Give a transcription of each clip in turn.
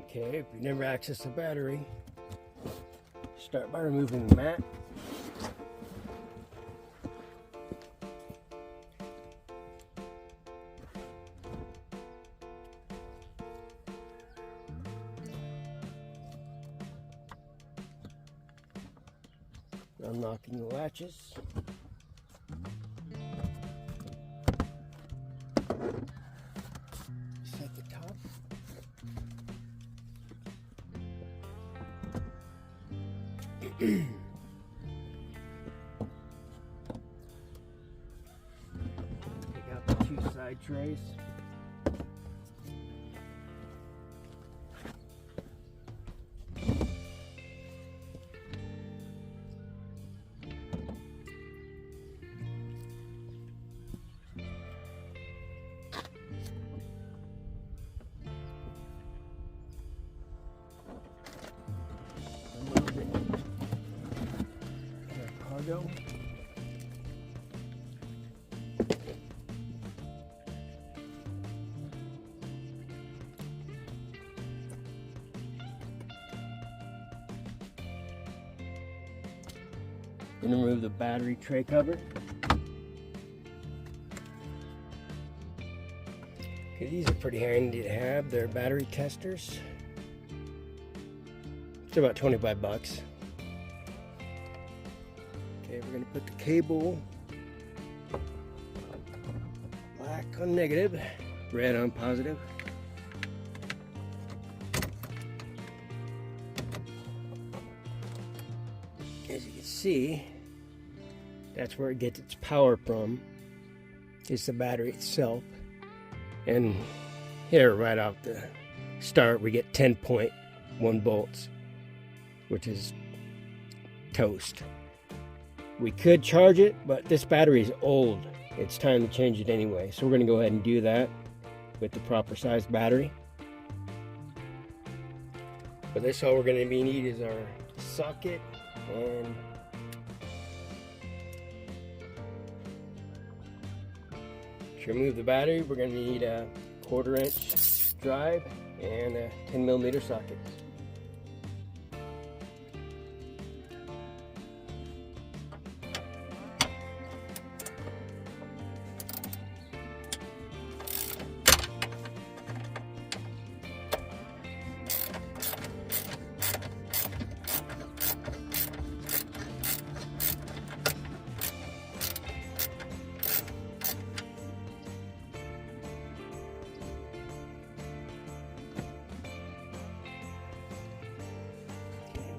Okay, if you never access the battery, start by removing the mat. Unlocking the latches. Set the top. Take out the two side trays. Cargo. Then remove the battery tray cover. Okay, these are pretty handy to have. They're battery testers. It's about 25 bucks. Okay, we're going to put the cable black on negative, red on positive. As you can see, that's where it gets its power from. It's the battery itself. And here, right off the start, we get 10.1 volts, which is toast. We could charge it, but this battery is old. It's time to change it anyway. So we're going to go ahead and do that with the proper size battery. For this, all we're going to need is our socket and to remove the battery, we're going to need a 1/4 inch drive and a 10mm socket.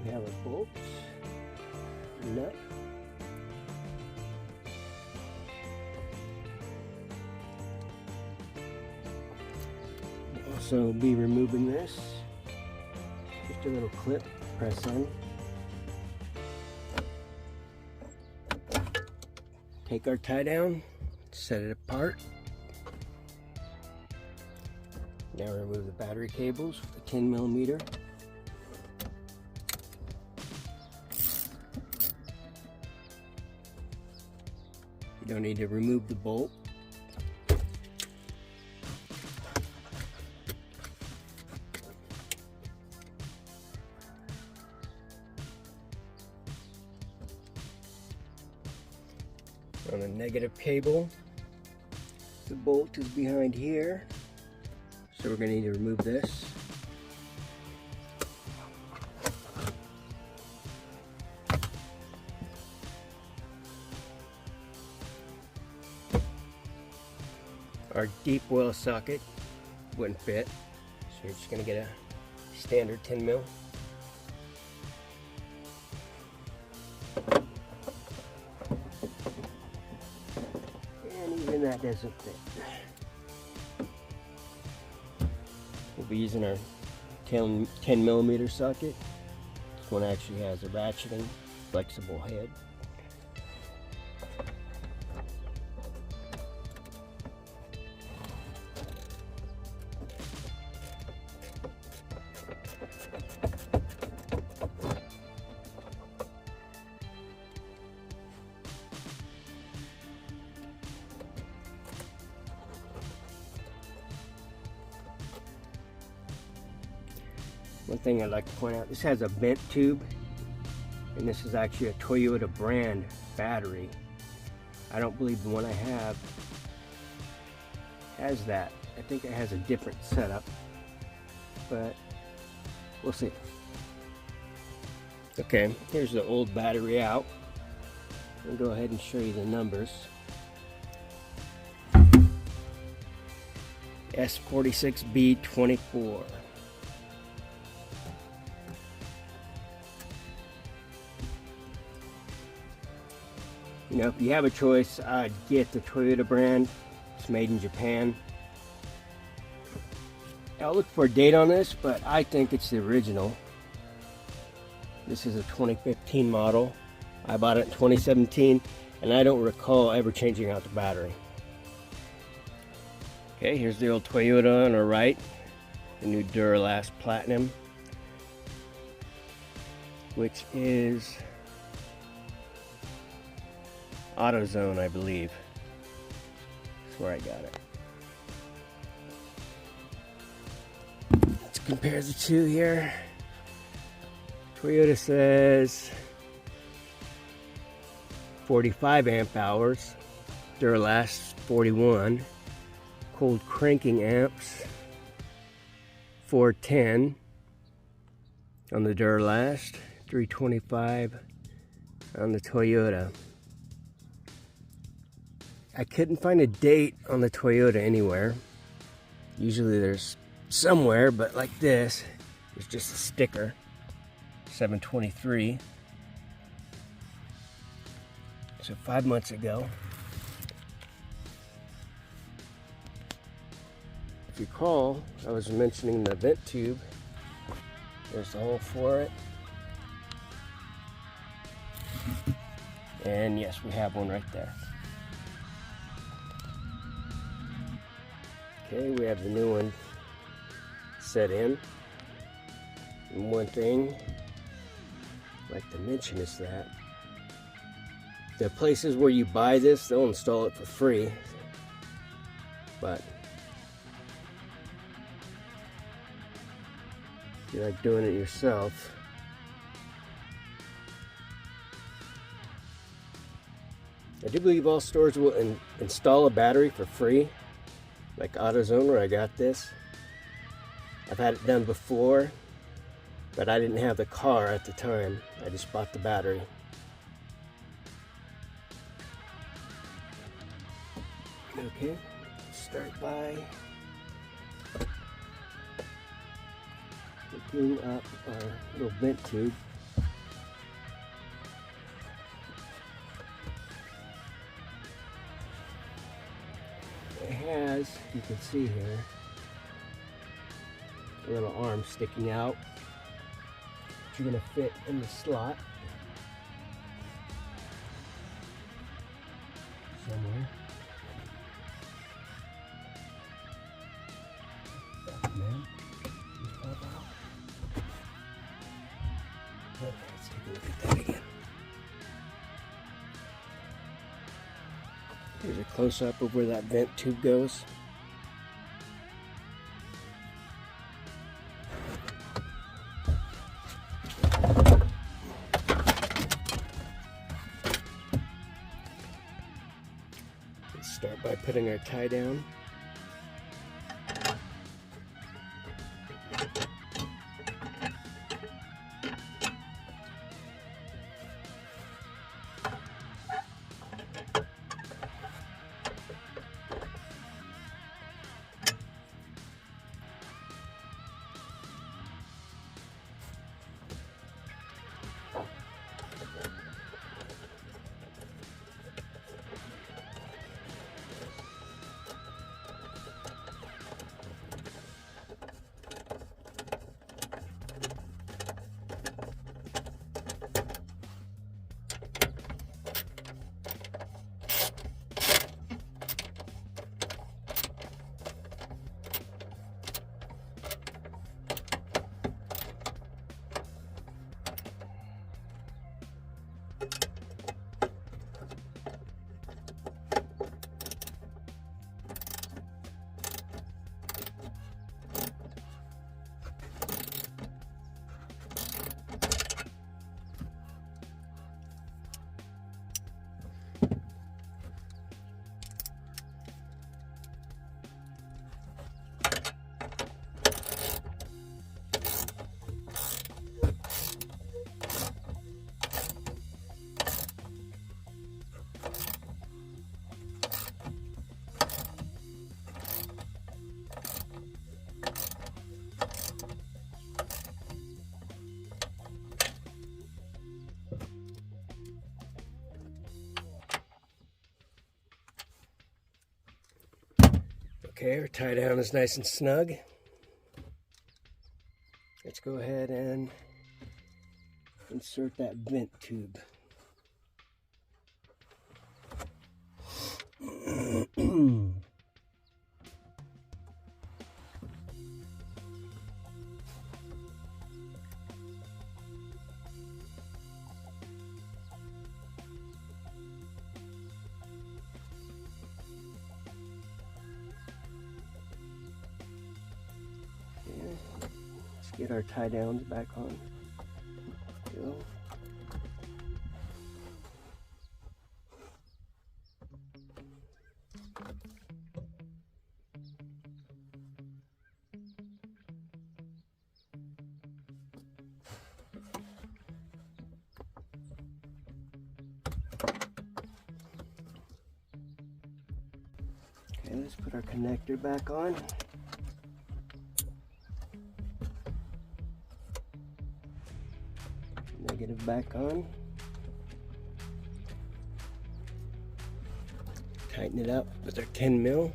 We have our bolts, nut, we'll also be removing this, just a little clip, press in, take our tie down, set it apart. Now remove the battery cables with the 10mm. You don't need to remove the bolt. On the negative cable, the bolt is behind here, so we're going to need to remove this. Our deep well socket wouldn't fit, so you're just going to get a standard 10mm. And even that doesn't fit. We'll be using our 10mm socket. This one actually has a ratcheting, flexible head. One thing I'd like to point out, this has a vent tube, and this is actually a Toyota brand battery. I don't believe the one I have has that. I think it has a different setup, but we'll see. Okay, here's the old battery out. I'll go ahead and show you the numbers. S46B24. You know, if you have a choice, I'd get the Toyota brand. It's made in Japan. I'll look for a date on this, but I think it's the original. This is a 2015 model. I bought it in 2017, and I don't recall ever changing out the battery. Okay, here's the old Toyota on our right, the new Duralast Platinum, which is AutoZone, I believe. That's where I got it. Let's compare the two here. Toyota says 45 amp hours, Duralast 41. Cold cranking amps 410 on the Duralast, 325 on the Toyota. I couldn't find a date on the Toyota anywhere. Usually there's somewhere, but like this, there's just a sticker, 723. So 5 months ago. If you recall, I was mentioning the vent tube. There's the hole for it. And yes, we have one right there. Okay, we have the new one set in. And one thing I'd like to mention is that the places where you buy this, they'll install it for free. But if you like doing it yourself, I do believe all stores will install a battery for free, like AutoZone where I got this. I've had it done before, but I didn't have the car at the time. I just bought the battery. Okay, start by looking up our little vent tube. It has, you can see here, a little arm sticking out, which you're going to fit in the slot somewhere. Man, just pop out. Okay, let's take a look at that again. Here's a close-up of where that vent tube goes. Let's start by putting our tie down. Okay, our tie down is nice and snug. Let's go ahead and insert that vent tube. Let's get our tie downs back on. Go. Okay, let's put our connector back on. Negative back on. Tighten it up with our 10 mil.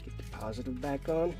Get the positive back on.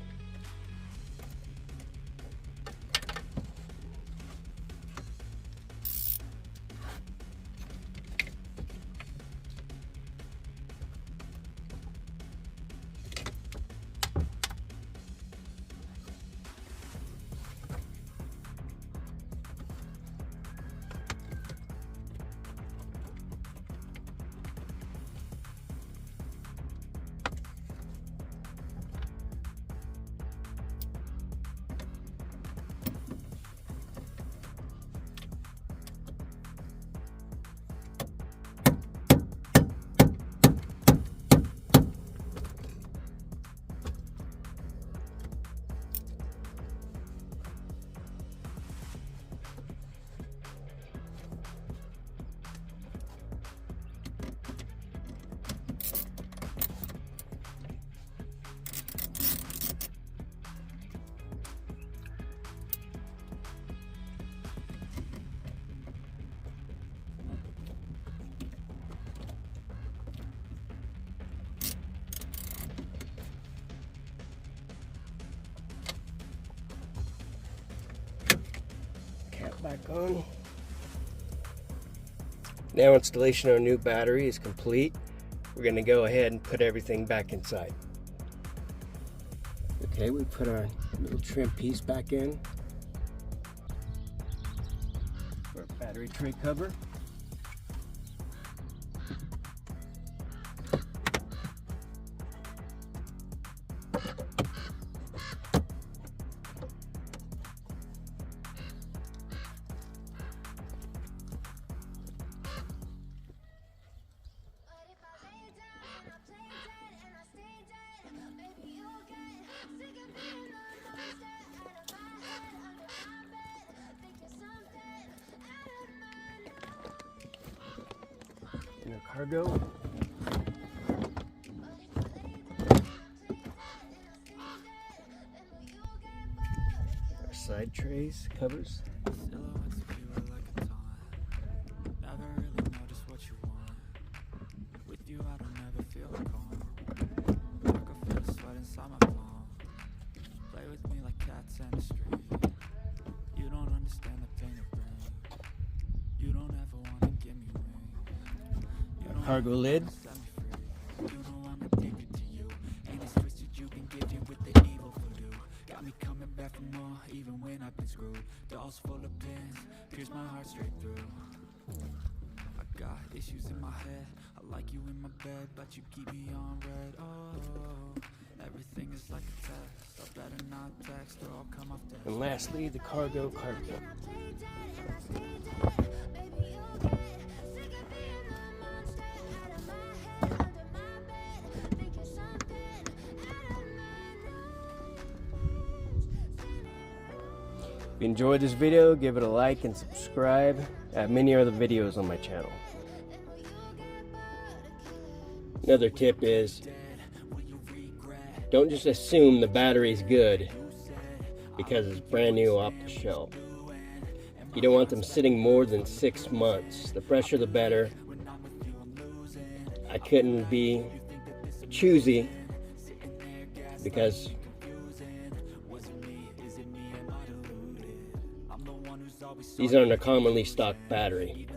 Back on. Now installation of our new battery is complete. We're going to go ahead and put everything back inside. Okay, we put our little trim piece back in. Our battery tray cover. And our cargo. Our side trays, covers. Cargo lid. Even when I've been screwed, dolls full of pins, pierce my heart straight through. I got issues in my head, I like you in my bed, but you keep me on red. Oh, everything is like a test, I better not text or I'll come off dead. And lastly, the cargo cargo. If you enjoyed this video, give it a like and subscribe. I have many other videos on my channel. Another tip is, don't just assume the battery's good because it's brand new off the shelf. You don't want them sitting more than 6 months. The fresher the better. I couldn't be choosy because these aren't a commonly stocked battery.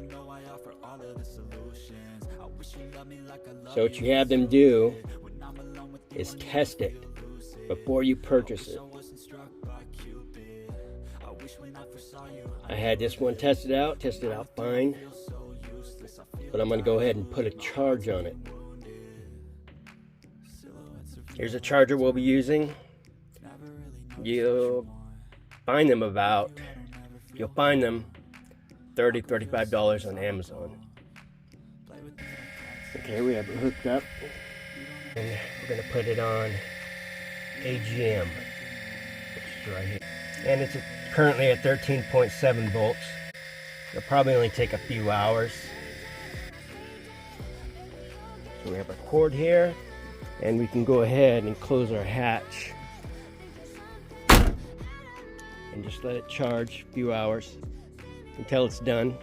So what you have them do is test it before you purchase it. I had this one tested out fine, but I'm going to go ahead and put a charge on it. Here's a charger we'll be using. You'll find them $30-$35 on Amazon. Okay, we have it hooked up, and we're going to put it on AGM, which is right here. And it's currently at 13.7 volts. It'll probably only take a few hours. So we have our cord here, and we can go ahead and close our hatch and just let it charge a few hours until it's done.